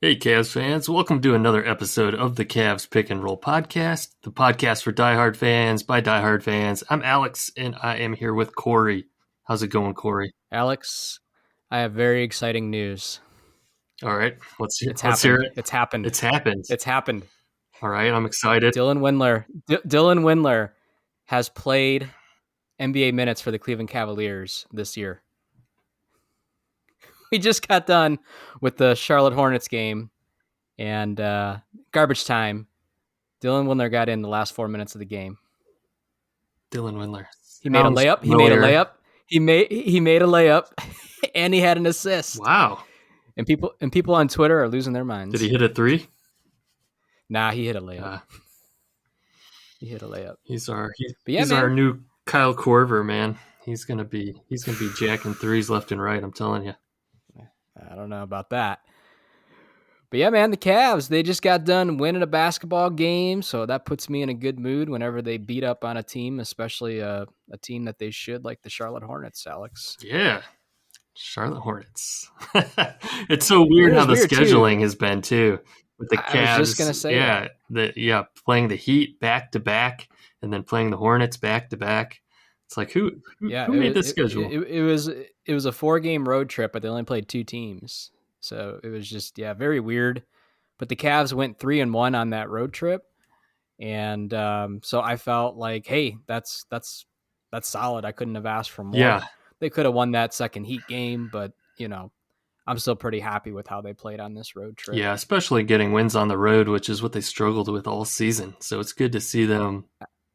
Hey, Cavs fans. Welcome to another episode of the Cavs Pick and Roll podcast, the podcast for diehard fans by diehard fans. I'm Alex, and I am here with Corey. How's it going, Corey? Alex, I have very exciting news. All right. Let's hear it. It's happened. It's happened. It's happened. All right. I'm excited. Dylan Windler has played NBA minutes for the Cleveland Cavaliers this year. We just got done with the Charlotte Hornets game, and garbage time. Dylan Windler got in the last 4 minutes of the game. Dylan Windler. He made a layup. He made a layup, and he had an assist. Wow. And people on Twitter are losing their minds. Did he hit a three? Nah, he hit a layup. He hit a layup. He's our new Kyle Korver, man. He's gonna be jacking threes left and right. I'm telling you. I don't know about that. But yeah, man, the Cavs, they just got done winning a basketball game, so that puts me in a good mood whenever they beat up on a team, especially a team that they should, like the Charlotte Hornets, Alex. Yeah, Charlotte Hornets. It's so weird how the scheduling has been, too, with the Cavs. I was just going to say playing the Heat back-to-back and then playing the Hornets back-to-back. It's like, who made this schedule? It was a 4-game road trip, but they only played 2 teams. So it was just, very weird. But the Cavs went 3-1 on that road trip. And so I felt like, hey, that's solid. I couldn't have asked for more. Yeah. They could have won that second Heat game, but, I'm still pretty happy with how they played on this road trip. Yeah, especially getting wins on the road, which is what they struggled with all season. So it's good to see them.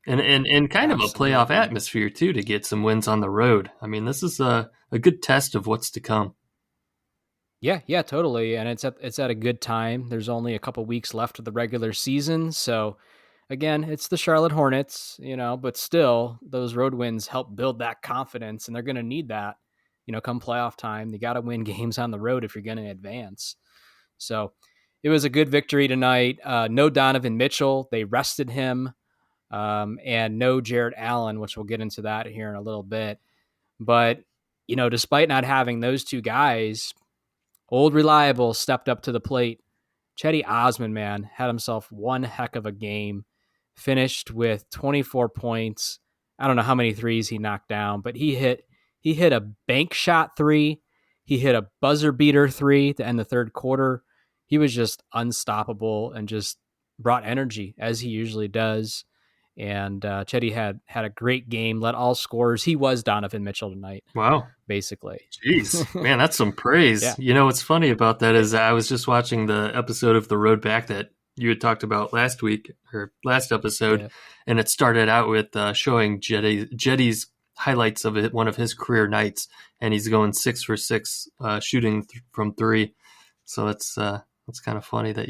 And kind of a playoff atmosphere, too, to get some wins on the road. I mean, this is a good test of what's to come. Yeah, totally. And it's at a good time. There's only a couple weeks left of the regular season. So, again, it's the Charlotte Hornets, but still, those road wins help build that confidence, and they're going to need that, come playoff time. You got to win games on the road if you're going to advance. So, it was a good victory tonight. No Donovan Mitchell. They rested him. And no Jared Allen, which we'll get into that here in a little bit. But, despite not having those two guys, Old Reliable stepped up to the plate. Cedi Osman, man, had himself one heck of a game, finished with 24 points. I don't know how many threes he knocked down, but he hit a bank shot 3. He hit a buzzer beater 3 to end the third quarter. He was just unstoppable and just brought energy, as he usually does. And Cedi had a great game, led all scorers. He was Donovan Mitchell tonight. Wow. Basically. Jeez, man, that's some praise. Yeah. What's funny about that is I was just watching the episode of The Road Back that you had talked about last episode, and it started out with showing Cedi's highlights of it, one of his career nights, and he's going 6 for 6 shooting from 3. So that's kind of funny that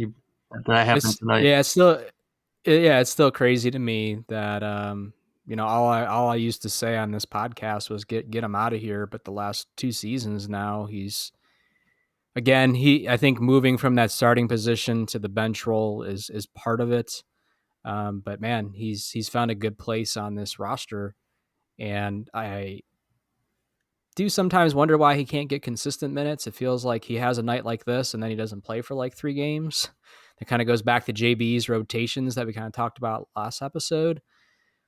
happened tonight. Yeah, it's still crazy to me that all I used to say on this podcast was get him out of here. But the last 2 seasons now, I think moving from that starting position to the bench role is part of it. But man, he's found a good place on this roster, and I do sometimes wonder why he can't get consistent minutes. It feels like he has a night like this, and then he doesn't play for like 3 games. It kind of goes back to JB's rotations that we kind of talked about last episode.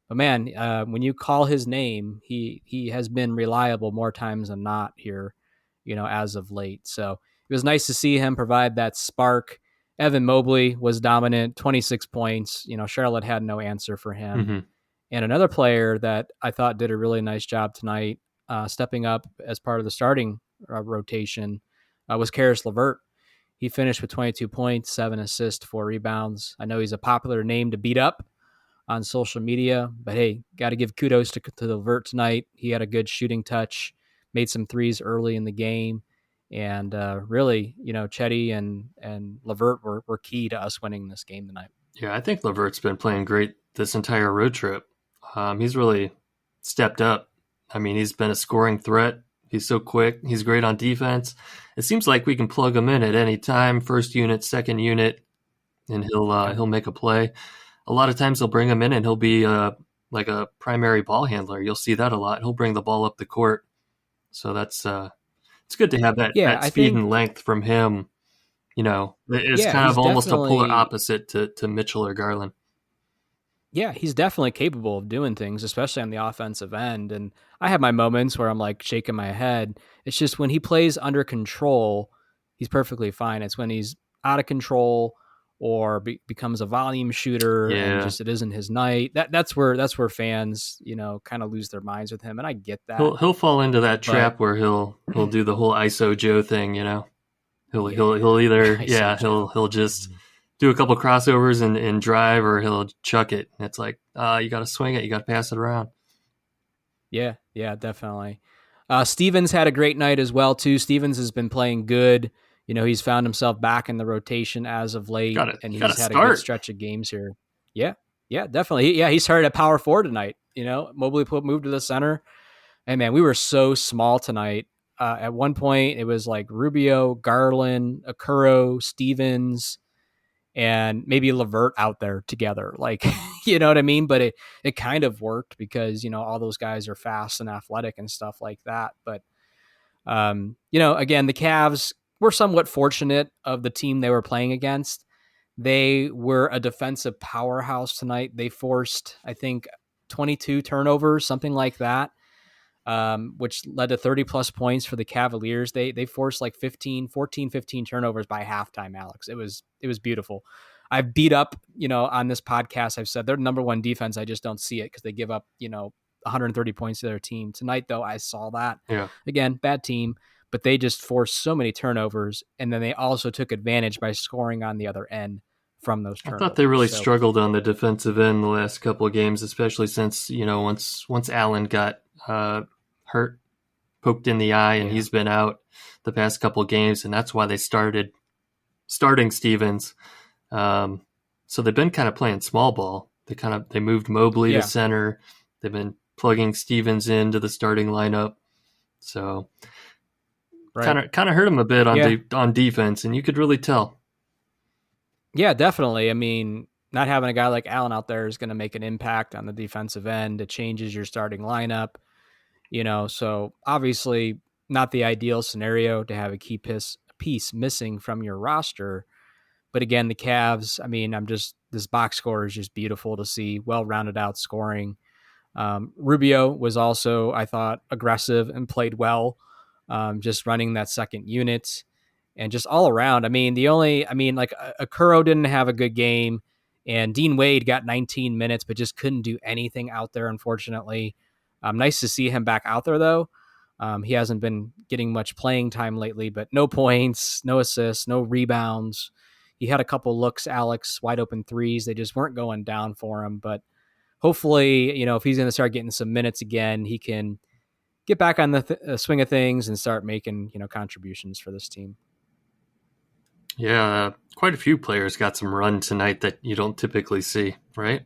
But man, when you call his name, he has been reliable more times than not here, as of late. So it was nice to see him provide that spark. Evan Mobley was dominant, 26 points. Charlotte had no answer for him. Mm-hmm. And another player that I thought did a really nice job tonight, stepping up as part of the starting rotation, was Karis LeVert. He finished with 22 points, 7 assists, 4 rebounds. I know he's a popular name to beat up on social media, but hey, got to give kudos to LeVert tonight. He had a good shooting touch, made some threes early in the game, and really, Cedi and LeVert were key to us winning this game tonight. Yeah, I think LeVert's been playing great this entire road trip. He's really stepped up. I mean, he's been a scoring threat. He's so quick. He's great on defense. It seems like we can plug him in at any time, first unit, second unit, and he'll make a play. A lot of times they'll bring him in and he'll be like a primary ball handler. You'll see that a lot. He'll bring the ball up the court. So that's it's good to have that speed and length from him, It's Yeah, kind he's of almost a polar definitely opposite to Mitchell or Garland. yeah, he's definitely capable of doing things, especially on the offensive end. And I have my moments where I'm like shaking my head. It's just when he plays under control, he's perfectly fine. It's when he's out of control or becomes a volume shooter and Yeah, just it isn't his night. That's where fans, kind of lose their minds with him, and I get that. he'll fall into that But trap where he'll do the whole ISO Joe thing. He'll yeah, either ISO Joe. he'll just do a couple crossovers and drive, or he'll chuck it. And it's like, you got to swing it, you got to pass it around. Yeah, yeah, definitely. Stevens had a great night as well too. Stevens has been playing good. He's found himself back in the rotation as of late, and You got to he's had a good start. stretch of games here. Yeah, yeah, definitely. He started at power forward tonight. Mobley moved to the center, and man, we were so small tonight. At one point, it was like Rubio, Garland, Okoro, Stevens, and maybe Levert out there together. Like, you know what I mean? But it kind of worked because, all those guys are fast and athletic and stuff like that. But, again, the Cavs were somewhat fortunate of the team they were playing against. They were a defensive powerhouse tonight. They forced, I think, 22 turnovers, something like that, which led to 30 plus points for the Cavaliers. They forced like 15 turnovers by halftime, Alex. It was beautiful. I've beat up, on this podcast, I've said they're number one defense. I just don't see it because they give up, 130 points to their team. Tonight, though, I saw that. Yeah, Again, bad team, but they just forced so many turnovers. And then they also took advantage by scoring on the other end from those I thought they turnovers. really So, struggled on the defensive end the last couple of games, especially since once Allen got hurt, poked in the eye, and yeah. he's been out the past couple of games, and that's why they starting Stevens. So they've been kind of playing small ball. They moved Mobley to Yeah. center. They've been plugging Stevens into the starting lineup. So Right. kind of hurt him a bit Yeah. on defense, and you could really tell. Yeah, definitely. I mean, not having a guy like Allen out there is going to make an impact on the defensive end. It changes your starting lineup, so obviously not the ideal scenario to have a key piece missing from your roster. But again, the Cavs, I mean, this box score is just beautiful to see, well rounded out scoring. Rubio was also, I thought, aggressive and played well, just running that second unit and just all around. Like Okoro didn't have a good game, and Dean Wade got 19 minutes, but just couldn't do anything out there, unfortunately. Nice to see him back out there, though. He hasn't been getting much playing time lately, but no points, no assists, no rebounds. He had a couple looks, Alex, wide open threes. They just weren't going down for him, but hopefully, if he's going to start getting some minutes again, he can get back on the swing of things and start making, contributions for this team. Yeah, quite a few players got some run tonight that you don't typically see, right?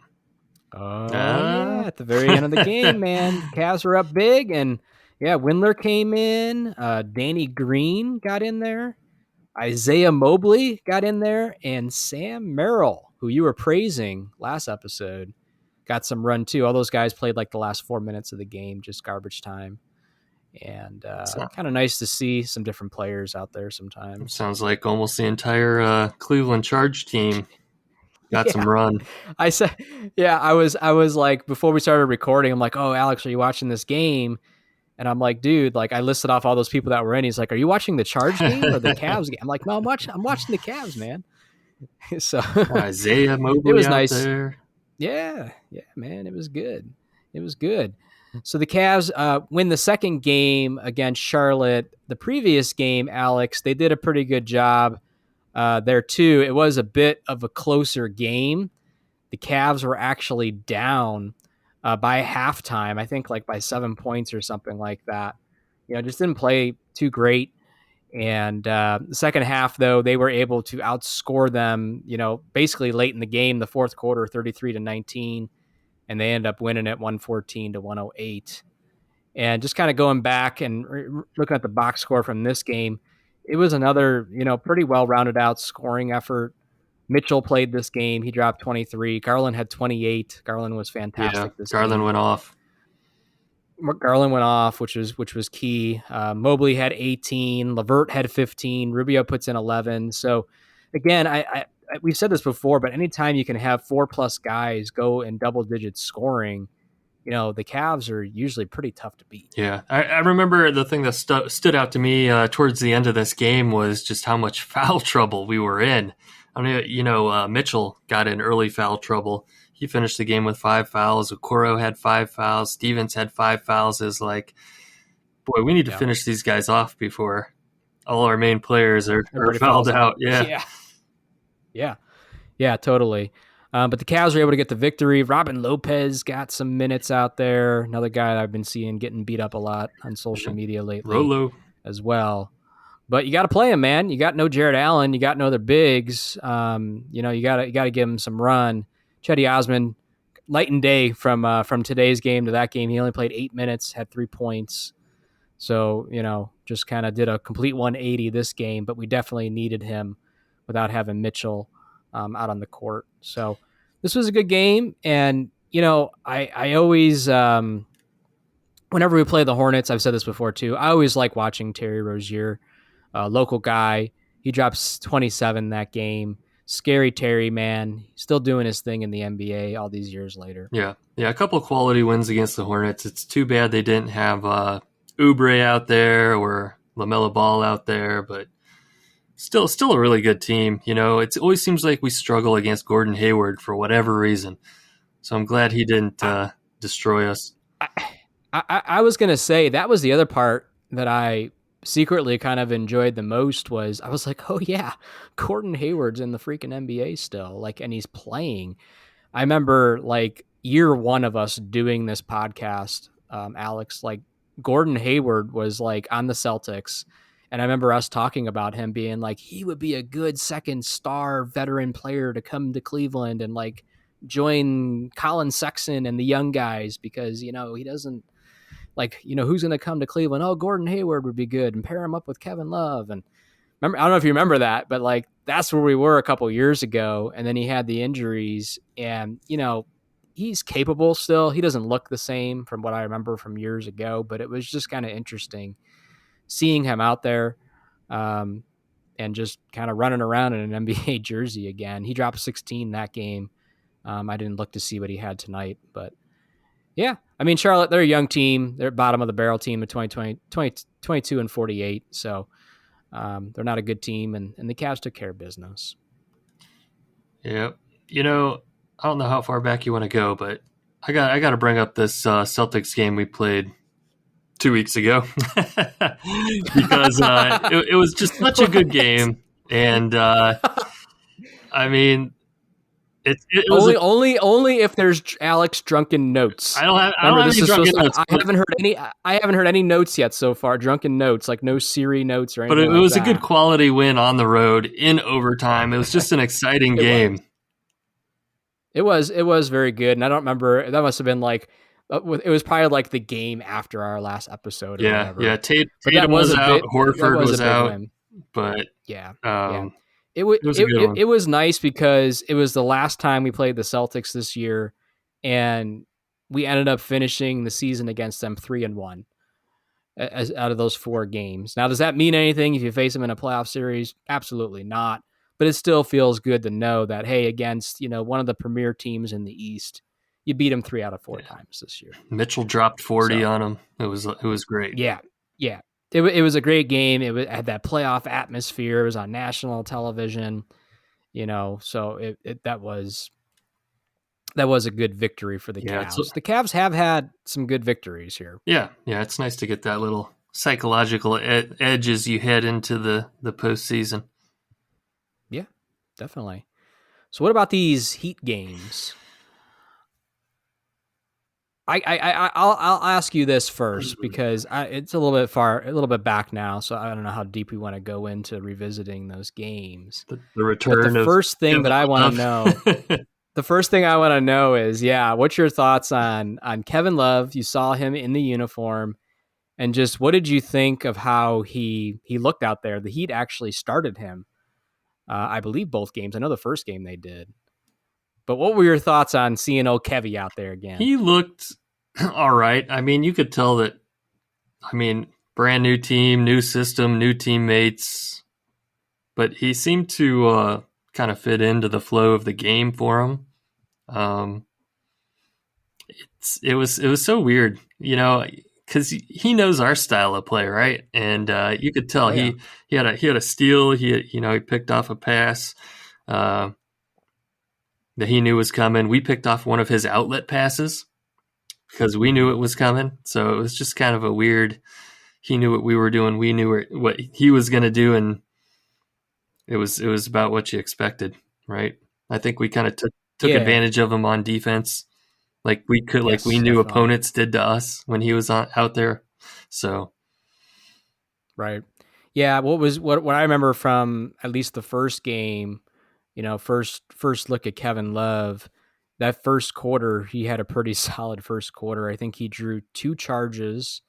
Oh yeah, Uh, at the very end of the game, man, the Cavs were up big, and yeah, Windler came in. Danny Green got in there. Isaiah Mobley got in there, and Sam Merrill, who you were praising last episode, got some run too. All those guys played like the last 4 minutes of the game, just garbage time. And so, kind of nice to see some different players out there sometimes. sounds like almost the entire Cleveland Charge team got Yeah, some run. I said, yeah, I was like, before we started recording, I'm like, oh, Alex, are you watching this game? And I'm like, dude, like I listed off all those people that were in. He's like, are you watching the Charge game or the Cavs game? I'm like, no, I'm watching the Cavs, man. So Isaiah it Mobley was out nice. there. Yeah, yeah, man, it was good. It was good. So the Cavs win the second game against Charlotte. The previous game, Alex, they did a pretty good job there too. It was a bit of a closer game. The Cavs were actually down by halftime, I think like by 7 points or something like that. Just didn't play too great. And the second half, though, they were able to outscore them, basically late in the game, the fourth quarter, 33-19. And they end up winning it 114-108. And just kind of going back and looking at the box score from this game, it was another, pretty well rounded out scoring effort. Mitchell played this game. He dropped 23. Garland had 28. Garland was Yeah, fantastic this Garland game. went off. Garland went off, which was key. Mobley had 18. Levert had 15. Rubio puts in 11. So again, we've said this before, but anytime you can have 4+ guys go in double digit scoring, the Cavs are usually pretty tough to beat. Yeah, I remember the thing that stood out to me towards the end of this game was just how much foul trouble we were in. I mean, Mitchell got in early foul trouble. He finished the game with 5 fouls. Okoro had 5 fouls. Stevens had 5 fouls. Is like, boy, we need to finish these guys off before all our main players are fouled out. Yeah. Yeah, totally. But the Cavs were able to get the victory. Robin Lopez got some minutes out there. Another guy that I've been seeing getting beat up a lot on social media lately as well. But you got to play him, man. You got no Jared Allen. You got no other bigs. You got to give him some run. Chetty Osman, night and day from today's game to that game. He only played 8 minutes, had 3 points. So, just kind of did a complete 180 this game. But we definitely needed him without having Mitchell out on the court. So this was a good game. And, I always, whenever we play the Hornets, I've said this before too, I always like watching Terry Rozier, local guy. He drops 27 that game. Scary Terry, man. Still doing his thing in the NBA all these years later. Yeah. A couple of quality wins against the Hornets. It's too bad they didn't have Oubre out there or LaMelo Ball out there, but still a really good team. It always seems like we struggle against Gordon Hayward for whatever reason. So I'm glad he didn't destroy us. I was going to say that was the other part that I secretly kind of enjoyed the most was I was like, oh yeah, Gordon Hayward's in the freaking NBA still, and he's playing. I remember year one of us doing this podcast, Alex, Gordon Hayward was on the Celtics. And I remember us talking about him being he would be a good second star veteran player to come to Cleveland and join Colin Sexton and the young guys because, he doesn't who's going to come to Cleveland? Oh, Gordon Hayward would be good and pair him up with Kevin Love. And I don't know if you remember that, but that's where we were a couple years ago. And then he had the injuries and, he's capable still. He doesn't look the same from what I remember from years ago, but it was just kind of interesting seeing him out there and just kind of running around in an NBA jersey again. He dropped 16 that game. I didn't look to see what he had tonight, but yeah. I mean, Charlotte, they're a young team. They're bottom of the barrel team at 22 and 48. So they're not a good team, and the Cavs took care of business. Yeah. I don't know how far back you want to go, but I got to bring up this Celtics game we played 2 weeks ago because it was just such a good game. And I mean, it was only if there's Alex drunken notes. I don't have any drunken notes. I haven't heard any notes yet so far. Drunken notes, no Siri notes or anything. But it was a good quality win on the road in overtime. It was just an exciting game. It was very good, and I don't remember. That must have been it was probably the game after our last episode. Or whatever. Yeah. Tatum was out. Horford was out. Win. But yeah. It was nice because it was the last time we played the Celtics this year, and we ended up finishing the season against them 3-1 out of those 4 games. Now, does that mean anything if you face them in a playoff series? Absolutely not. But it still feels good to know that, hey, against one of the premier teams in the East, you beat them 3 out of 4 times this year. Mitchell dropped 40 on him. It was great. Yeah. It was a great game. It had that playoff atmosphere. It was on national television, so that was a good victory for the Cavs. The Cavs have had some good victories here. Yeah. It's nice to get that little psychological edge as you head into the postseason. Yeah, definitely. So what about these Heat games? I'll ask you this first because it's a little bit back now, so I don't know how deep we want to go into revisiting those games. The return. But the first thing that I want to know, the first thing I want to know is, what's your thoughts on Kevin Love? You saw him in the uniform, and just what did you think of how he looked out there? The Heat actually started him, I believe, both games. I know the first game they did. But what were your thoughts on seeing old Kevy out there again? He looked all right. I mean, you could tell that, brand new team, new system, new teammates. but he seemed to kind of fit into the flow of the game for him. Um, it was so weird, because he knows our style of play, right? And you could tell Oh yeah. he had a steal. He picked off a pass uh, that he knew was coming. We picked off one of his outlet passes because we knew Mm-hmm. it was coming. So it was just kind of a weird. He knew what we were doing. We knew what he was going to do, and it was about what you expected, right? I think we kind of took Yeah. advantage of him on defense, like we Yes, knew definitely. opponents did to us when he was out there. So Right. Yeah. What I remember from at least the first game, first look at Kevin Love, that first quarter, he had a pretty solid first quarter. I think he drew 2 charges.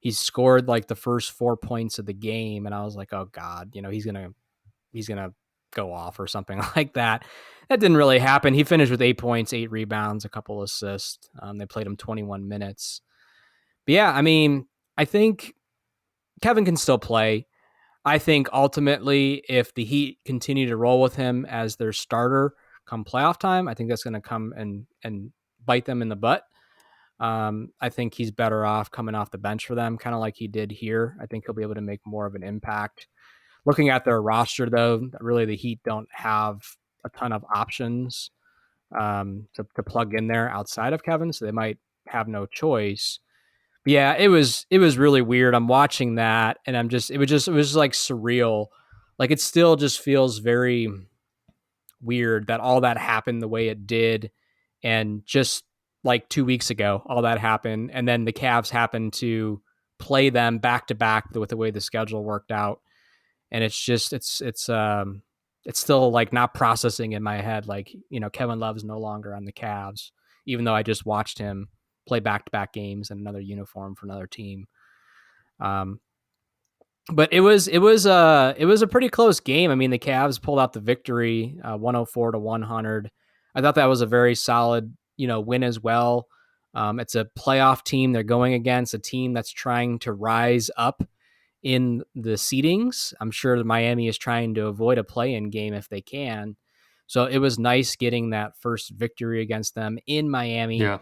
He scored like the first 4 points of the game, and I was like, oh God, he's gonna go off or something like that. That didn't really happen. He finished with 8 points, 8 rebounds, a couple assists. They played him 21 minutes. But yeah, I mean, I think Kevin can still play. I think ultimately, if the Heat continue to roll with him as their starter come playoff time, I think that's going to come and bite them in the butt. I think he's better off coming off the bench for them, kind of like he did here. I think he'll be able to make more of an impact. Looking at their roster, though, really the Heat don't have a ton of options to plug in there outside of Kevin, so they might have no choice. But yeah, it was really weird. I'm watching that, and it was like surreal. Like it still just feels very weird that all that happened the way it did, and just like 2 weeks ago, all that happened, and then the Cavs happened to play them back to back with the way the schedule worked out, and it's still like not processing in my head. Like Kevin Love's no longer on the Cavs, even though I just watched him play back to back games in another uniform for another team. Um, but it was a pretty close game. I mean, the Cavs pulled out the victory, 104-100. I thought that was a very solid, win as well. It's a playoff team. They're going against a team that's trying to rise up in the seedings. I'm sure Miami is trying to avoid a play-in game if they can. So it was nice getting that first victory against them in Miami. yeah,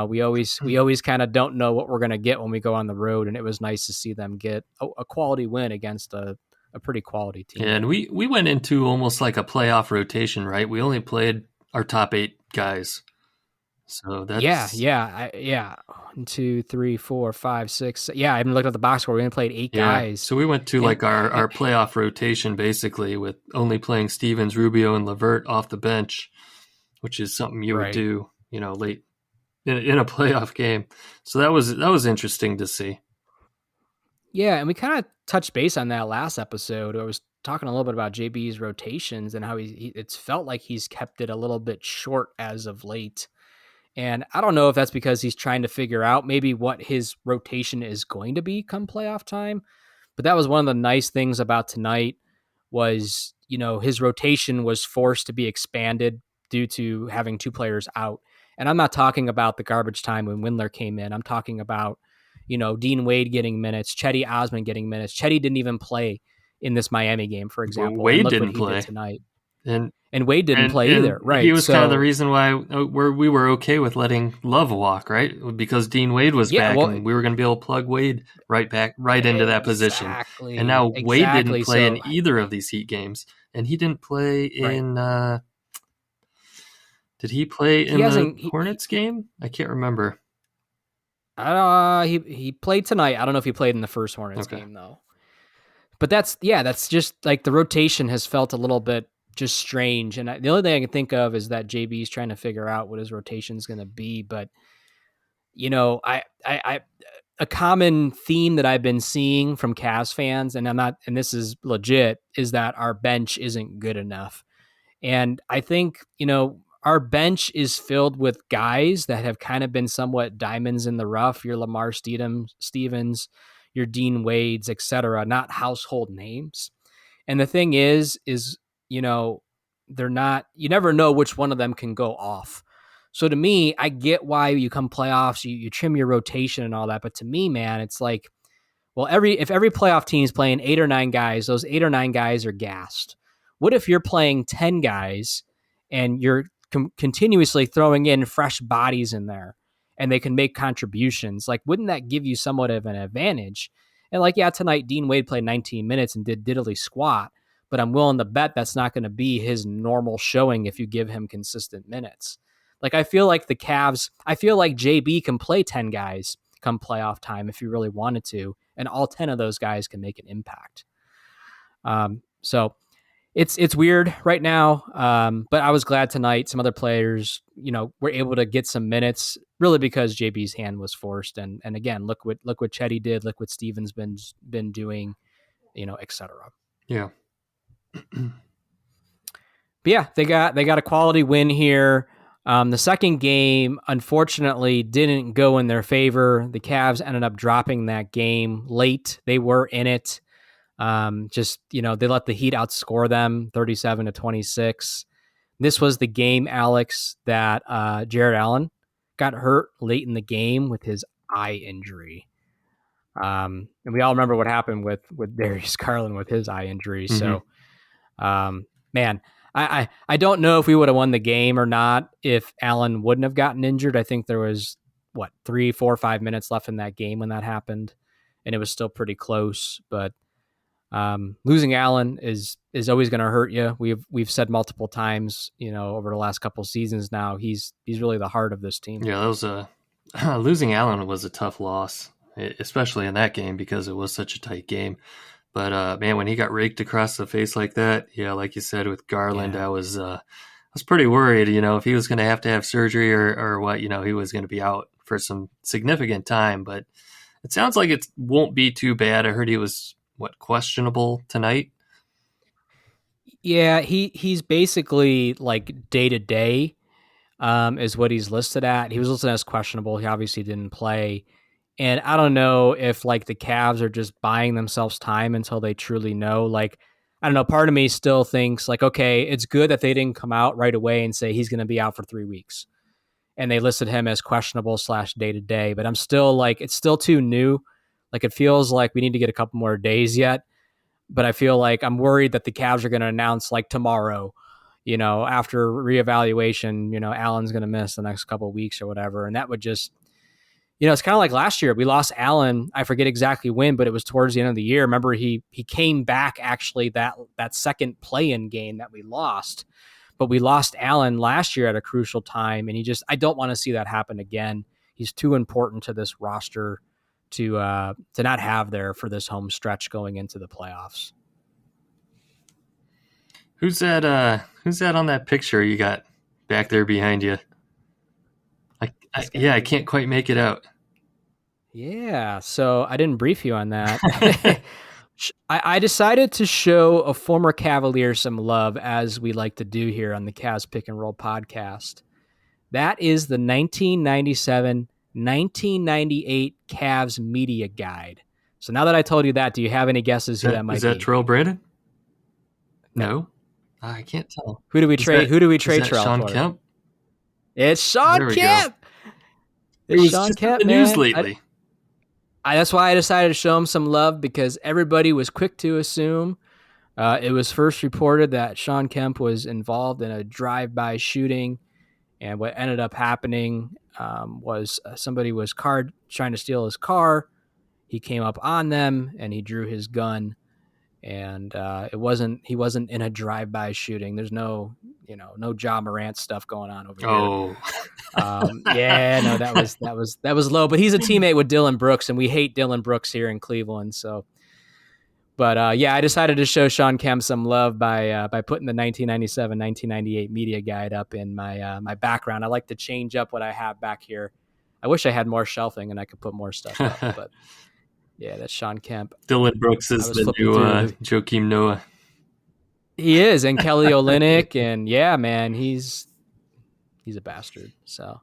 We always kind of don't know what we're going to get when we go on the road, and it was nice to see them get a quality win against a pretty quality team. and we went into almost like a playoff rotation, right? We only played our top 8 guys, so Yeah, that's yeah. 1, 2, 3, 4, 5, 6. Yeah, I haven't looked at the box score. We only played 8 yeah. guys, So we went to and, like our and our playoff rotation basically with only playing Stevens, Rubio, and Levert off the bench, which is something you would right. do, late in a playoff game. So that was interesting to see. Yeah, and we kind of touched base on that last episode. I was talking a little bit about JB's rotations and how it's felt like he's kept it a little bit short as of late. And I don't know if that's because he's trying to figure out maybe what his rotation is going to be come playoff time. But that was one of the nice things about tonight was, his rotation was forced to be expanded due to having 2 players out. And I'm not talking about the garbage time when Windler came in. I'm talking about, Dean Wade getting minutes, Chetty Osman getting minutes. Chetty didn't even play in this Miami game, for example. And Wade look what didn't he did play, tonight. and And Wade didn't and play and either. he Right. was kind of the So, reason why we were okay with letting Love walk, right? Because Dean Wade was yeah, back, well, and we were going to be able to plug Wade right into that position. And exactly. now Wade didn't Exactly. play in So, either of these Heat games, and he didn't play right. in. Did he play He in the hasn't, Hornets game? I can't remember. he played tonight. I don't know if he played in the first Hornets Okay. game though. But that's just like the rotation has felt a little bit just strange. And the only thing I can think of is that JB's trying to figure out what his rotation is going to be. But I a common theme that I've been seeing from Cavs fans, and and this is legit, is that our bench isn't good enough. And I think, our bench is filled with guys that have kind of been somewhat diamonds in the rough. Your Lamar Stevens, your Dean Wades, etc., not household names. And the thing is, they're not, you never know which one of them can go off. So to me, I get why you come playoffs, you trim your rotation and all that. But to me, man, it's like, Well, if every playoff team is playing 8 or 9 guys, those 8 or 9 guys are gassed. What if you're playing 10 guys and you're continuously throwing in fresh bodies in there and they can make contributions? Like, wouldn't that give you somewhat of an advantage? And like, yeah, tonight Dean Wade played 19 minutes and did diddly squat, but I'm willing to bet that's not going to be his normal showing if you give him consistent minutes. Like, I feel like JB can play 10 guys come playoff time if you really wanted to, and all 10 of those guys can make an impact. So it's weird right now, but I was glad tonight some other players, were able to get some minutes, really because JB's hand was forced. And again, look what Chetty did, look what Steven's been doing, etc. Yeah. But yeah, they got a quality win here. The second game, unfortunately, didn't go in their favor. The Cavs ended up dropping that game late. They were in it. They let the Heat outscore them 37-26. This was the game, Alex, that Jared Allen got hurt late in the game with his eye injury. And we all remember what happened with Darius Garland with his eye injury. Mm-hmm. So, man, I don't know if we would have won the game or not if Allen wouldn't have gotten injured. I think there was 3, 4, 5 minutes left in that game when that happened, and it was still pretty close. But losing Allen is always going to hurt you. We've said multiple times, over the last couple seasons now, he's really the heart of this team. Yeah, that was losing Allen was a tough loss, especially in that game because it was such a tight game. But man, when he got raked across the face like that, yeah, like you said with Garland, I was pretty worried, if he was going to have surgery or what, he was going to be out for some significant time. But it sounds like it won't be too bad. I heard he was questionable tonight. Yeah, he's basically like day to day, is what he's listed at. He was listed as questionable. He obviously didn't play. And I don't know if like the Cavs are just buying themselves time until they truly know. Like, I don't know. Part of me still thinks like, okay, it's good that they didn't come out right away and say he's going to be out for 3 weeks. And they listed him as questionable / day to day. But I'm still like, it's still too new. Like, it feels like we need to get a couple more days yet. But I feel like I'm worried that the Cavs are going to announce like tomorrow, after reevaluation, Allen's going to miss the next couple of weeks or whatever. And that would just, it's kind of like last year. We lost Allen. I forget exactly when, but it was towards the end of the year. Remember, he came back actually that second play-in game that we lost. But we lost Allen last year at a crucial time, and I don't want to see that happen again. He's too important to this roster to not have there for this home stretch going into the playoffs. Who's that on that picture you got back there behind you? I can't quite make it out. Yeah, so I didn't brief you on that. I decided to show a former Cavalier some love, as we like to do here on the Cavs Pick and Roll podcast. That is the 1997-1998 Cavs media guide. So now that I told you that, do you have any guesses who that might be? Is that Terrell Brandon? No. I can't tell. Who do we trade Terrell Sean for? Kemp? It's Sean Kemp. It was Sean Kemp, in the news lately. That's why I decided to show him some love, because everybody was quick to assume. It was first reported that Sean Kemp was involved in a drive-by shooting, and what ended up happening was somebody was trying to steal his car. He came up on them and he drew his gun, and he wasn't in a drive-by shooting. There's no Ja Morant stuff going on over here. Oh. That was low, but he's a teammate with Dylan Brooks, and we hate Dylan Brooks here in Cleveland. So, but I decided to show Sean Kemp some love by putting the 1997-1998 media guide up in my background. I like to change up what I have back here. I wish I had more shelving and I could put more stuff up, but yeah, that's Sean Kemp. Dylan Brooks is the new Joakim Noah. He is, and Kelly Olynyk, and yeah, man, he's a bastard. So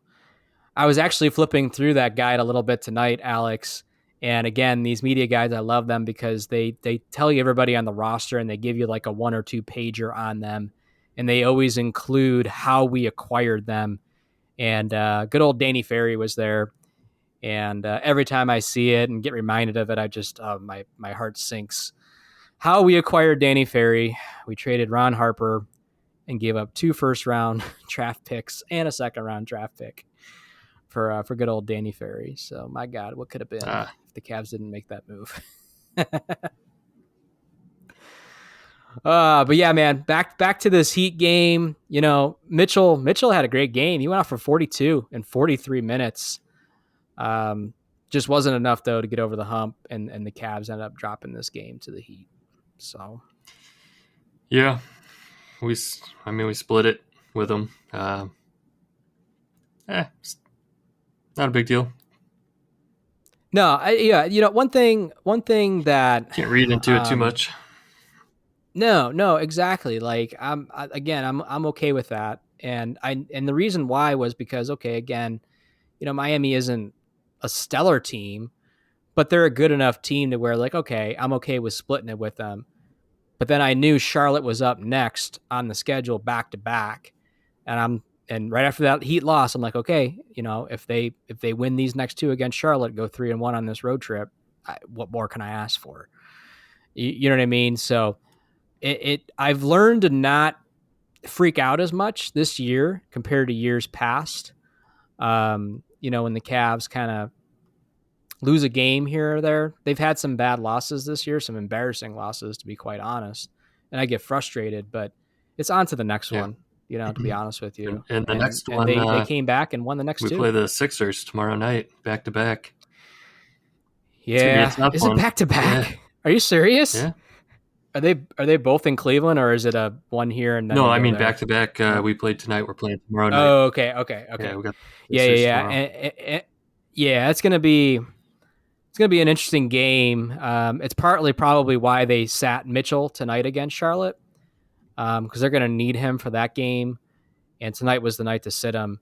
I was actually flipping through that guide a little bit tonight, Alex. And again, these media guides, I love them because they tell you everybody on the roster, and they give you like a 1 or 2 pager on them. And they always include how we acquired them. And good old Danny Ferry was there. And every time I see it and get reminded of it, I just my heart sinks. How we acquired Danny Ferry, we traded Ron Harper and gave up 2 first-round draft picks and a second-round draft pick for good old Danny Ferry. So my God, what could have been Ah, if the Cavs didn't make that move? But yeah, man, back to this Heat game. You know, Mitchell had a great game. He went off for 42 in 43 minutes. Um, just wasn't enough though to get over the hump, and the Cavs ended up dropping this game to the Heat. So yeah, we split it with them. It's not a big deal. no, yeah, you know, one thing that Can't read into it too much. no, exactly. Like I'm okay with that, and the reason why was because okay, again, you know, Miami isn't a stellar team, but they're a good enough team to where like okay, I'm okay with splitting it with them. But then I knew Charlotte was up next on the schedule back to back, and right after that Heat loss, I'm like, okay, you know, if they win these next two against Charlotte, go 3-1 on this road trip, what more can I ask for? You know what I mean? So I've learned to not freak out as much this year compared to years past. You know, when the Cavs kind of lose a game here or there, they've had some bad losses this year, some embarrassing losses, to be quite honest. And I get frustrated, but it's on to the next Yeah. one, you know, to be honest with you. And the And next and one, they came back and won the next we two. play the Sixers tomorrow night, back to back. It's gonna be a Yeah. tough Is it one. back to Yeah, back? Are you serious? yeah. Are they both in Cleveland, or is it a one here and then No, they I go mean back there? to back. No. We played tonight. We're playing tomorrow night. Oh, okay. Yeah, we got the Yeah, yeah, Sixers yeah. tomorrow. Yeah, it's gonna be an interesting game. It's partly probably why they sat Mitchell tonight against Charlotte, because they're gonna need him for that game, and tonight was the night to sit him.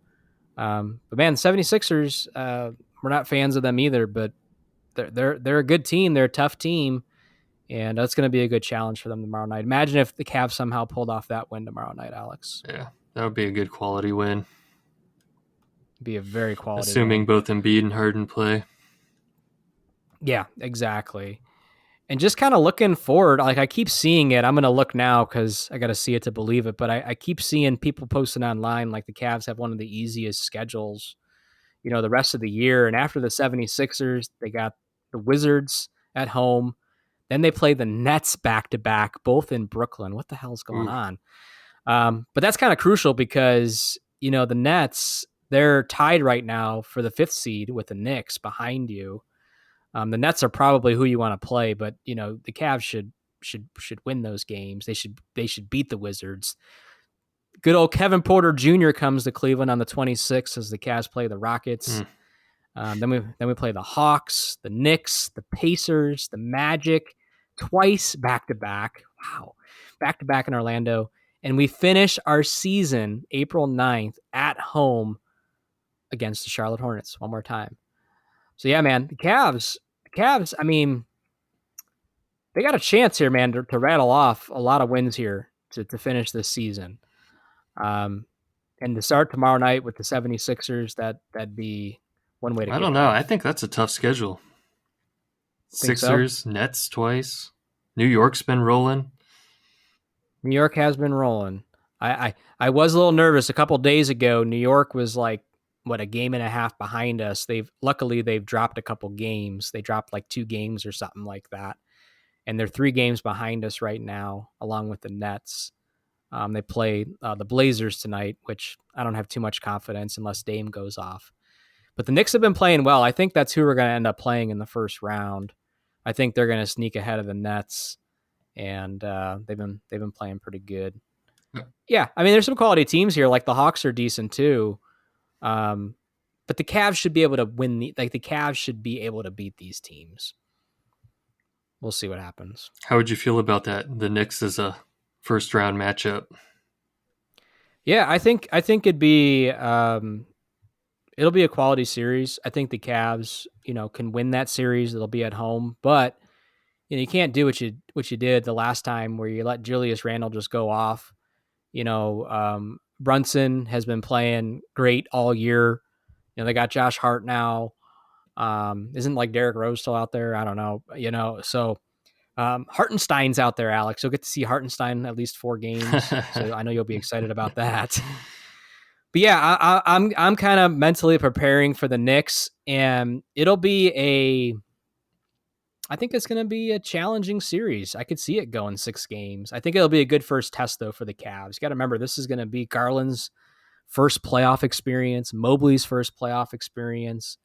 But man, the 76ers, we're not fans of them either, but they're a good team. They're a tough team, and that's going to be a good challenge for them tomorrow night. Imagine if the Cavs somehow pulled off that win tomorrow night, Alex. Yeah, that would be a good quality win, It'd be a very quality assuming win. both Embiid and Harden play. Yeah, exactly. And just kind of looking forward, like I keep seeing it. I'm going to look now because I got to see it to believe it. But I keep seeing people posting online like the Cavs have one of the easiest schedules, you know, the rest of the year. And after the 76ers, they got the Wizards at home. Then they play the Nets back to back, both in Brooklyn. What the hell's going Ooh, on? But that's kind of crucial because, you know, the Nets, they're tied right now for the 5th seed with the Knicks behind you. The Nets are probably who you want to play, but you know the Cavs should win those games. They should beat the Wizards. Good old Kevin Porter Jr. comes to Cleveland on the 26th as the Cavs play the Rockets. mm. Then we play the Hawks, the Knicks, the Pacers, the Magic, twice back to back. Wow, back to back in Orlando, and we finish our season April 9th at home against the Charlotte Hornets one more time. So yeah, man, the Cavs. I mean, they got a chance here, man, to rattle off a lot of wins here to finish this season. Um, and to start tomorrow night with the 76ers, that'd be one way to I kick don't it know. I off. think that's a tough schedule. Think so? Sixers, Nets twice. New York's been rolling. New York has been rolling. I was a little nervous a couple days ago. New York was like what a game and a half behind us. They've dropped a couple games. They dropped like 2 games or something like that, and they're 3 games behind us right now, along with the Nets. They play the Blazers tonight, which I don't have too much confidence unless Dame goes off. But the Knicks have been playing well. I think that's who we're going to end up playing in the first round. I think they're going to sneak ahead of the Nets, and they've been playing pretty good. Yeah, I mean, there's some quality teams here. Like the Hawks are decent too, um, but the Cavs should be able to win. The Cavs should be able to beat these teams. We'll see what happens. How would you feel about that? The Knicks is a first round matchup. Yeah, I think it'll be a quality series. I think the Cavs, you know, can win that series. It'll be at home, but you know, you can't do what you did the last time where you let Julius Randle just go off. You know, Brunson has been playing great all year. You know, they got Josh Hart now. Isn't like Derrick Rose still out there? I don't know. So Hartenstein's out there, Alex. You'll get to see Hartenstein at least 4 games. So I know you'll be excited about that. But yeah, I'm kind of mentally preparing for the Knicks, and I think it's going to be a challenging series. I could see it going 6 games. I think it'll be a good first test though for the Cavs. You got to remember this is going to be Garland's first playoff experience, Mobley's first playoff experience.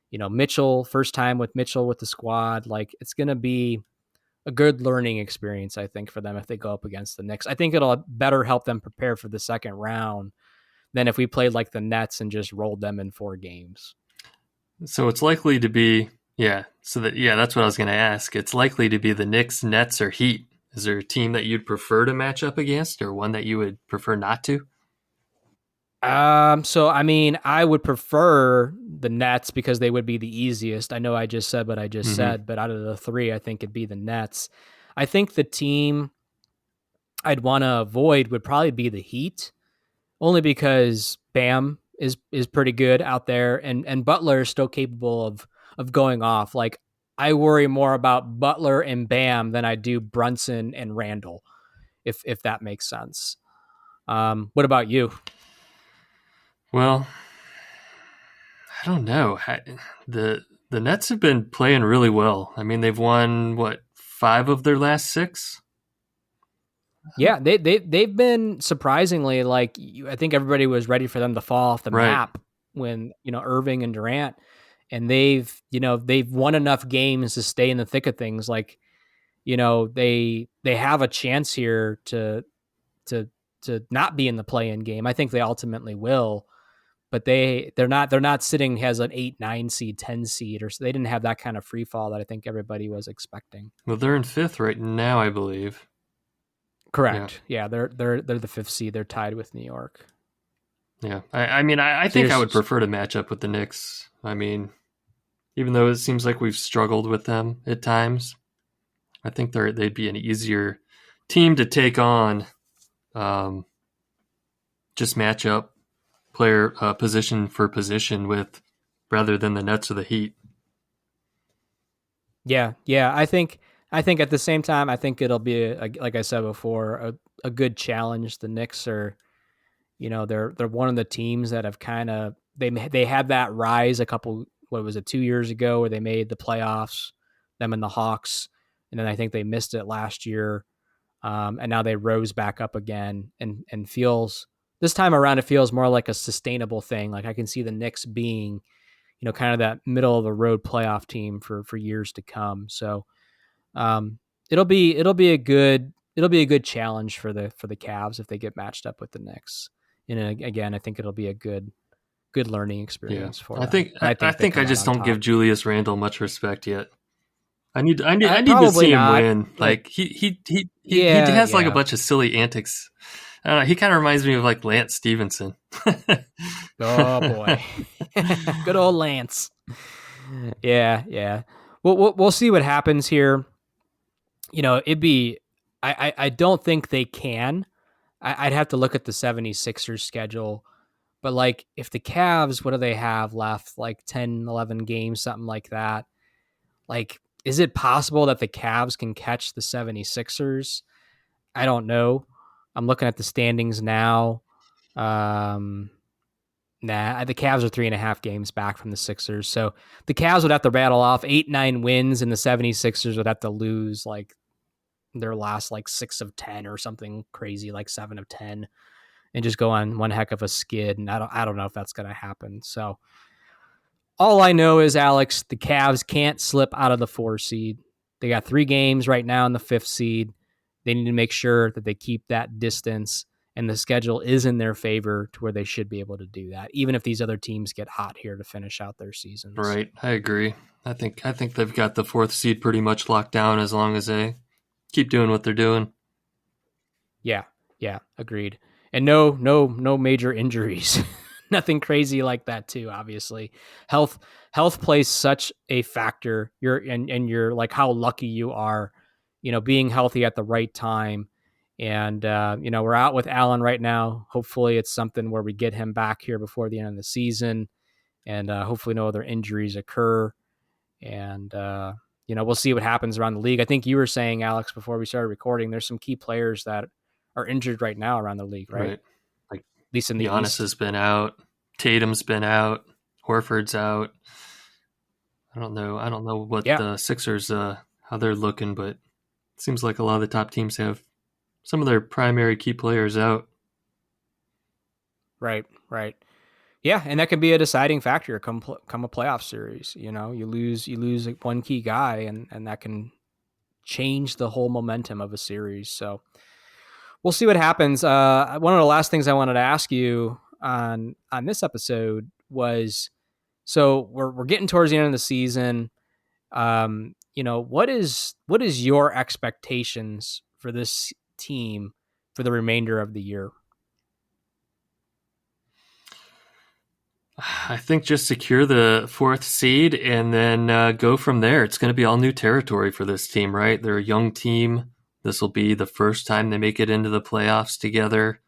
Mitchell, first time with Mitchell with the squad. Like it's going to be a good learning experience, I think, for them if they go up against the Knicks. I think it'll better help them prepare for the second round than if we played like the Nets and just rolled them in 4 games. So it's likely to be, that's what I was going to ask. It's likely to be the Knicks, Nets, or Heat. Is there a team that you'd prefer to match up against, or one that you would prefer not to? So I mean, I would prefer the Nets because they would be the easiest. I know I just said what I just said, but out of the 3, I think it'd be the Nets. I think the team I'd want to avoid would probably be the Heat, only because Bam is pretty good out there, and Butler is still capable of going off. Like I worry more about Butler and Bam than I do Brunson and Randall, if that makes sense. What about you? Well, I don't know. The Nets have been playing really well. I mean, they've won what, 5 of their last 6? Yeah, they've been surprisingly like I think everybody was ready for them to fall off the Right. map when Irving and Durant, and they've won enough games to stay in the thick of things. Like they have a chance here to not be in the play-in game. I think they ultimately will, but they're not sitting as an 8, 9 seed, 10 seed, or so they didn't have that kind of free fall that I think everybody was expecting. Well, they're in 5th right now, I believe. Yeah. Correct. Yeah, they're the 5th seed. They're tied with New York. Yeah. I mean, I So think I would prefer to match up with the Knicks. I mean, even though it seems like we've struggled with them at times, I think they'd be an easier team to take on. Just match up player position for position with, rather than the Nets or the Heat. Yeah. I think at the same time, I think it'll be like I said before, a good challenge. The Knicks are, they're one of the teams that have kind of they had that rise a couple, what was it, 2 years ago, where they made the playoffs, them and the Hawks, and then I think they missed it last year, and now they rose back up again, and feels this time around it feels more like a sustainable thing. Like I can see the Knicks being, kind of that middle of the road playoff team for years to come. So um, it'll be a good challenge for the Cavs if they get matched up with the Knicks. And again, I think it'll be a good learning Yeah, experience for I them. think And I I think they think I come out just on don't give top. Julius Randle much respect yet. I need to Probably see him not. win. Like, Like he yeah, has like a yeah. bunch of silly antics. I don't know. He kind of reminds me of like Lance Stevenson. Oh boy, good old Lance. Yeah, yeah. We'll see what happens here. It'd be. I don't think they can. I'd have to look at the 76ers schedule. But like if the Cavs, what do they have left? Like 10, 11 games, something like that. Like, is it possible that the Cavs can catch the 76ers? I don't know. I'm looking at the standings now. Um, the Cavs are 3.5 games back from the Sixers. So the Cavs would have to battle off 8, 9 wins, and the 76ers would have to lose like their last like 6 of 10 or something crazy, like 7 of 10, and just go on one heck of a skid. And I don't know if that's going to happen. So all I know is, Alex, the Cavs can't slip out of the 4 seed. They got 3 games right now in the 5th seed. They need to make sure that they keep that distance, and the schedule is in their favor to where they should be able to do that, even if these other teams get hot here to finish out their seasons. Right, I agree. I think they've got the 4th seed pretty much locked down as long as they keep doing what they're doing. Yeah, yeah, agreed. And no major injuries. Nothing crazy like that too, obviously. Health plays such a factor. You're like how lucky you are, being healthy at the right time. And we're out with Allen right now. Hopefully it's something where we get him back here before the end of the season, and hopefully no other injuries occur. And, we'll see what happens around the league. I think you were saying, Alex, before we started recording, there's some key players that are injured right now around the league, right? Right. Like At least in the Giannis East. has been out, Tatum's been out, Horford's out. I don't know what Yeah, the Sixers how they're looking, but it seems like a lot of the top teams have some of their primary key players out. right, right. Yeah, and that could be a deciding factor come a playoff series. You lose like one key guy, and that can change the whole momentum of a series. So we'll see what happens. One of the last things I wanted to ask you on this episode was, so we're getting towards the end of the season. What is your expectations for this team for the remainder of the year? I think just secure the fourth seed and then go from there. It's going to be all new territory for this team, right? They're a young team. This will be the first time they make it into the playoffs together.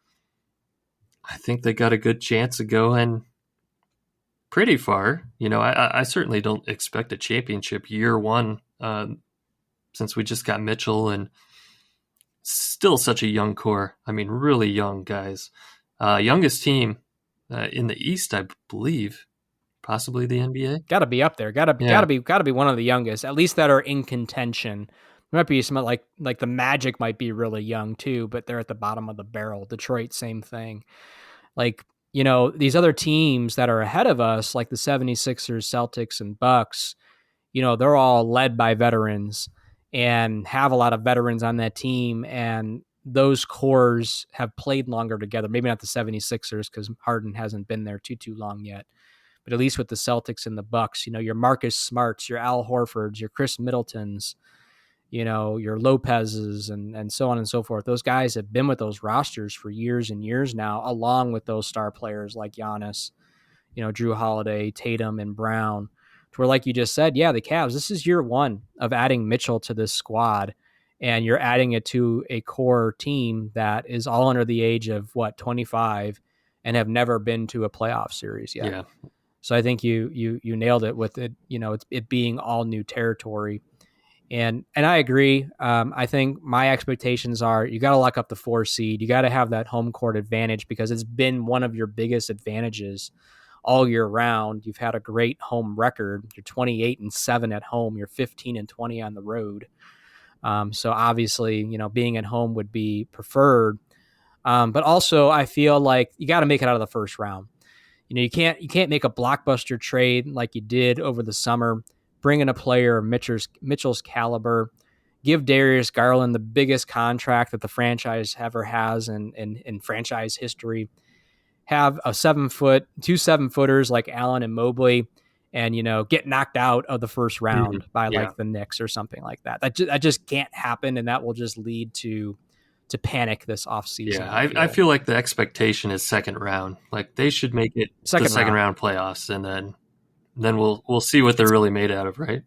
I think they got a good chance of going pretty far. I certainly don't expect a championship year one since we just got Mitchell and still such a young core. I mean, really young guys. Youngest team in the East, I believe, possibly the NBA. Got to be up there. Got to got Yeah, to be got to be one of the youngest, at least that are in contention. There might be some like the Magic might be really young too, but they're at the bottom of the barrel. Detroit, same thing. Like, these other teams that are ahead of us, like the 76ers, Celtics, and Bucks, they're all led by veterans and have a lot of veterans on that team. And those cores have played longer together. Maybe not the 76ers because Harden hasn't been there too long yet. But at least with the Celtics and the Bucks, your Marcus Smarts, your Al Horfords, your Chris Middletons, your Lopez's and so on and so forth. Those guys have been with those rosters for years and years now, along with those star players like Giannis, Drew Holiday, Tatum, and Brown. To where, like you just said, yeah, the Cavs, this is year one of adding Mitchell to this squad. And you're adding it to a core team that is all under the age of 25 and have never been to a playoff series yet. yeah, So I think you nailed it with it, it being all new territory. And I agree. I think my expectations are you got to lock up the 4 seed. You got to have that home court advantage because it's been one of your biggest advantages all year round. You've had a great home record. You're 28-7 at home. You're 15-20 on the road. So obviously, being at home would be preferred. But also, I feel like you got to make it out of the first round. You can't make a blockbuster trade like you did over the summer. Bring in a player of Mitchell's caliber. Give Darius Garland the biggest contract that the franchise ever has in franchise history. Have a 7-foot, 2 7-footers like Allen and Mobley, and get knocked out of the first round by yeah, like the Knicks or something like that. That just can't happen, and that will just lead to panic this offseason, yeah. I I feel. feel like the expectation is second round. Like they should make it the Second second round. round playoffs, and then we'll see what they're It's really made out of, right?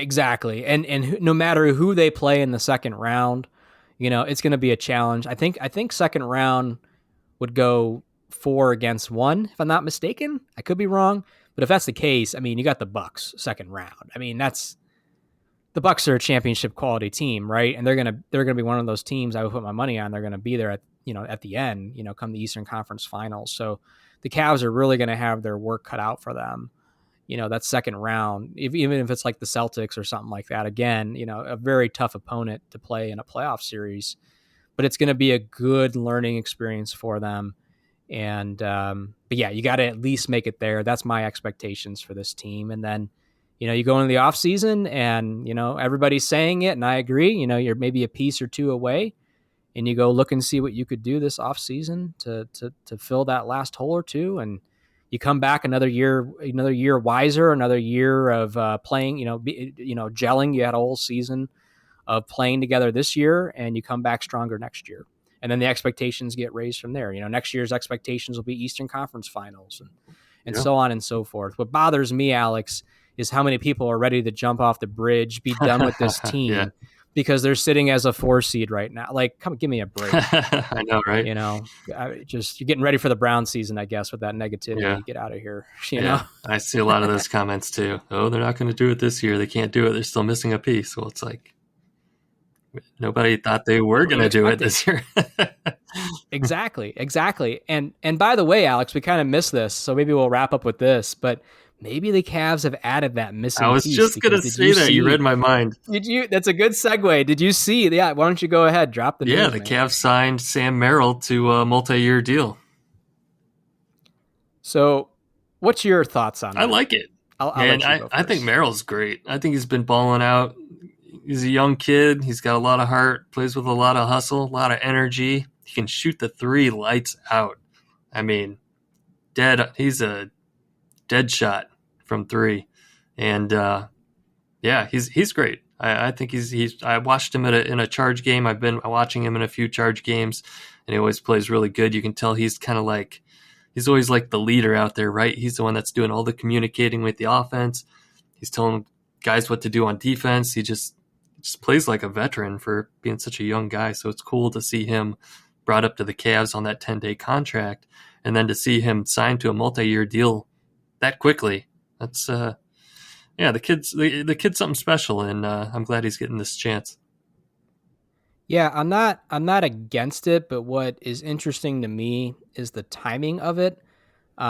exactly. And no matter who they play in the second round, it's going to be a challenge. I think second round would go 4-1 if I'm not mistaken. I could be wrong, but if that's the case, I mean, you got the Bucks second round. I mean, that's the Bucks are a championship quality team, right? And they're gonna be one of those teams I would put my money on. They're gonna be there at the end, come the Eastern Conference Finals. So the Cavs are really gonna have their work cut out for them. That second round, even if it's like the Celtics or something like that. Again, a very tough opponent to play in a playoff series, but it's going to be a good learning experience for them. And but yeah, you got to at least make it there. That's my expectations for this team. And then, you go into the off season, and everybody's saying it, and I agree. You're maybe a piece or two away, and you go look and see what you could do this off season to fill that last hole or two, and you come back another year wiser, another year of playing. Gelling. You had a whole season of playing together this year, and you come back stronger next year. And then the expectations get raised from there. Next year's expectations will be Eastern Conference Finals and Yeah, so on and so forth. What bothers me, Alex, is how many people are ready to jump off the bridge, be done with this yeah, team, because they're sitting as a 4 seed right now. Like, come give me a break. I know, right? You know, just you're getting ready for the Brown season, I guess, with that Yeah. negativity. Get out of here. You know. Yeah. I see a lot of those comments too. Oh, they're not going to do it this year. They can't do it. They're still missing a piece. Well, it's like nobody thought they were What were going you to do it expecting? this year. Exactly. And by the way, Alex, we kind of missed this, so maybe we'll wrap up with this. But maybe the Cavs have added that I missing was piece just going because to did say you that. You read see? my mind. Did you? That's a good segue. Did you see? Yeah. Why don't you go ahead? Drop the Yeah, news, the man. Cavs signed Sam Merrill to a multi-year deal. So, what's your thoughts on I that? like it. I'll Man, let you go I think first. Merrill's great. I think he's been balling out. He's a young kid. He's got a lot of heart, plays with a lot of hustle, a lot of energy. He can shoot the three lights out. I mean, he's a dead shot from three. And yeah, he's great. I think he's. I watched him in a Charge game. I've been watching him in a few Charge games, and he always plays really good. You can tell he's kind of like he's always like the leader out there, right? He's the one that's doing all the communicating with the offense. He's telling guys what to do on defense. He just plays like a veteran for being such a young guy. So it's cool to see him brought up to the Cavs on that 10-day contract, and then to see him signed to a multi-year deal that quickly. That's yeah, the kid's something special, and I'm glad he's getting this chance. Yeah, I'm not against it, but what is interesting to me is the timing of it. The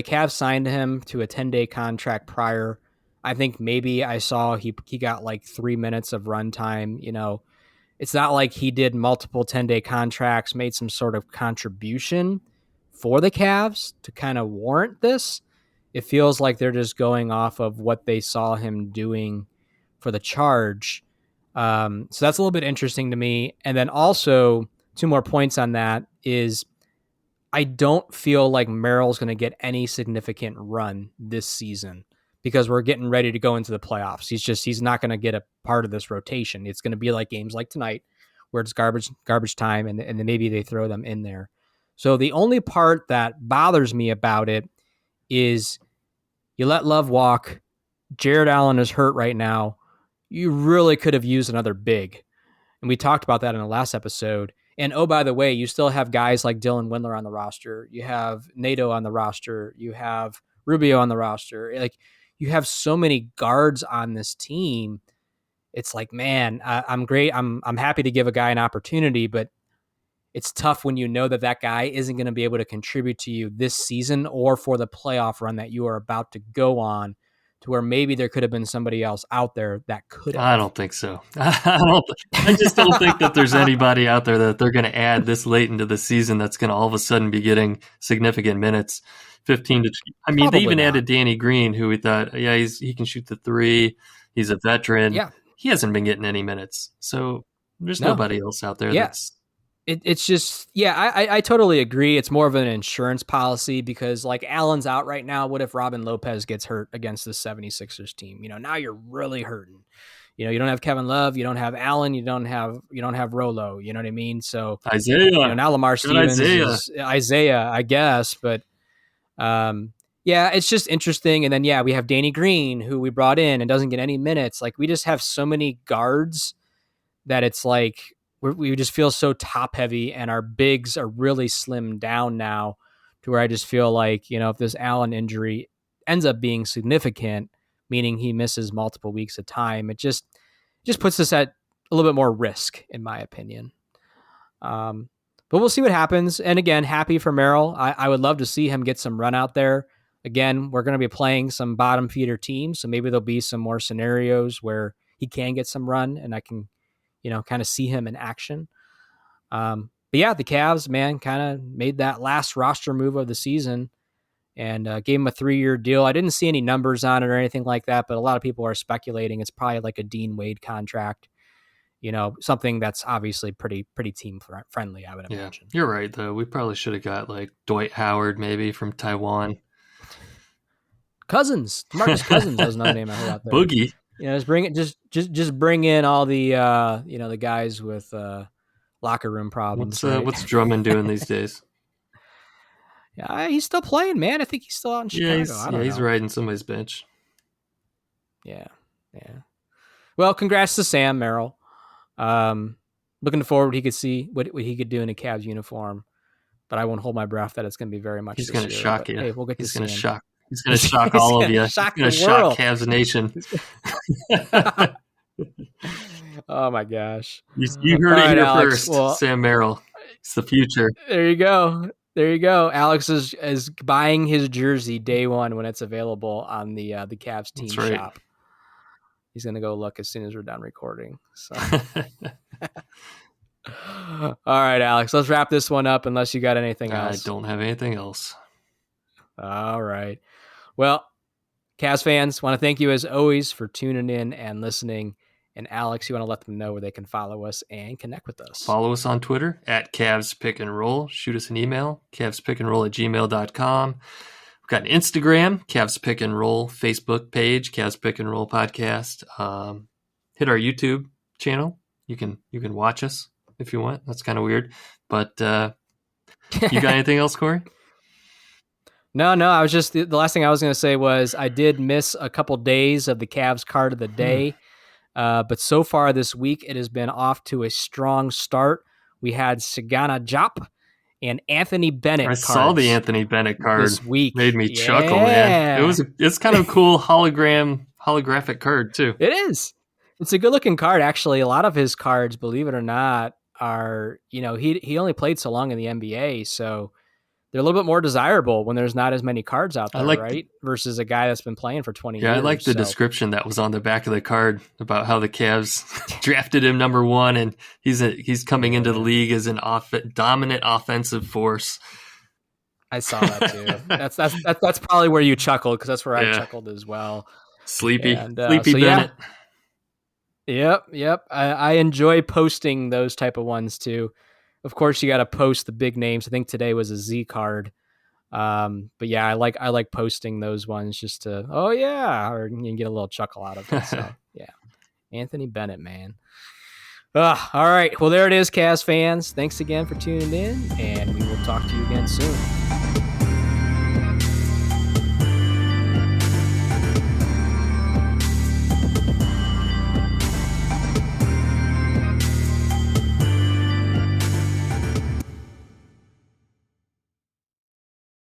Cavs signed him to a 10-day contract prior. I think maybe I saw he got like 3 minutes of runtime. It's not like he did multiple 10-day contracts, made some sort of contribution for the Cavs to kind of warrant this. It feels like they're just going off of what they saw him doing for the Charge. So that's a little bit interesting to me. And then also, two more points on that is I don't feel like Merrill's going to get any significant run this season because we're getting ready to go into the playoffs. He's not going to get a part of this rotation. It's going to be like games like tonight where it's garbage time, and then maybe they throw them in there. So the only part that bothers me about it is you let Love walk. Jared Allen is hurt right now. You really could have used another big. And we talked about that in the last episode. And oh, by the way, you still have guys like Dylan Windler on the roster. You have Nato on the roster. You have Rubio on the roster. Like, you have so many guards on this team. It's like, man, I'm great. I'm happy to give a guy an opportunity, but it's tough when you know that guy isn't going to be able to contribute to you this season or for the playoff run that you are about to go on, to where maybe there could have been somebody else out there that could I have. don't think so. I just don't think that there's anybody out there that they're going to add this late into the season that's going to all of a sudden be getting significant minutes. 15 to. I mean, they Probably even not. added Danny Green, who we thought, yeah, he can shoot the three. He's a veteran. Yeah. He hasn't been getting any minutes, so there's No. nobody else out there Yeah. that's. It's just, yeah, I totally agree. It's more of an insurance policy because, like, Allen's out right now. What if Robin Lopez gets hurt against the 76ers team? Now you're really hurting. You don't have Kevin Love, you don't have Allen, you don't have Rolo. You know what I mean? So, Isaiah. now Lamar Good Stevens Isaiah. is Isaiah, I guess. But yeah, it's just interesting. And then, yeah, we have Danny Green, who we brought in and doesn't get any minutes. Like, we just have so many guards that it's like we just feel so top heavy, and our bigs are really slimmed down now, to where I just feel like, if this Allen injury ends up being significant, meaning he misses multiple weeks of time, it just puts us at a little bit more risk, in my opinion. But we'll see what happens. And again, happy for Merrill. I would love to see him get some run out there. Again, we're going to be playing some bottom feeder teams, so maybe there'll be some more scenarios where he can get some run, and I can kind of see him in action. But yeah, the Cavs, man, kind of made that last roster move of the season and gave him a 3-year deal. I didn't see any numbers on it or anything like that, but a lot of people are speculating it's probably like a Dean Wade contract, something that's obviously pretty team friendly, I would imagine. You're right, though. We probably should have got like Dwight Howard maybe from Taiwan. Cousins, Marcus Cousins was another name I heard out there. Boogie. Just bring in all the the guys with locker room problems. What's Drummond doing these days? Yeah, he's still playing, man. I think he's still out in Chicago. I don't know. He's riding somebody's bench. Yeah. Well, congrats to Sam Merrill. Looking forward, he could see what he could do in a Cavs uniform, but I won't hold my breath that it's going to be very much He's this going to year. shock But you. hey, we'll get to He's going see to him. shock. He's going to shock all of you. He's Shock going the to shock world. Cavs Nation. Oh my gosh! You heard it here Alex. First. Well, Sam Merrill. It's the future. There you go. There you go. Alex is buying his jersey day one when it's available on the Cavs team shop. He's gonna go look as soon as we're done recording. So, all right, Alex, let's wrap this one up. Unless you got anything else. I don't have anything else. All right. Well, Cavs fans, want to thank you as always for tuning in and listening. And Alex, you want to let them know where they can follow us and connect with us. Follow us on Twitter at Cavs Pick and Roll. Shoot us an email, cavspickandroll@gmail.com. We've got an Instagram, Cavs Pick and Roll, Facebook page, Cavs Pick and Roll Podcast. Hit our YouTube channel. You can watch us if you want. That's kind of weird. But you got anything else, Corey? No. I was just the last thing I was going to say was I did miss a couple days of the Cavs card of the day. But so far this week, it has been off to a strong start. We had Sagana Diop and Anthony Bennett. I saw the Anthony Bennett card this week. Made me chuckle, man. It's kind of a cool holographic card too. It is. It's a good looking card, actually. A lot of his cards, believe it or not, are, he only played so long in the NBA, so they're a little bit more desirable when there's not as many cards out there, right? Versus a guy that's been playing for 20 years. Yeah, I like the description that was on the back of the card about how the Cavs drafted him number 1, and he's coming into the league as an dominant offensive force. I saw that too. That's probably where you chuckled, because that's where I chuckled as well. Sleepy Bennett. Yeah. Yep. I enjoy posting those type of ones too. Of course, you got to post the big names. I think today was a Z card. But yeah, I like posting those ones just to, or you can get a little chuckle out of it. So yeah, Anthony Bennett, man. All right. Well, there it is, Cavs fans. Thanks again for tuning in, and we will talk to you again soon.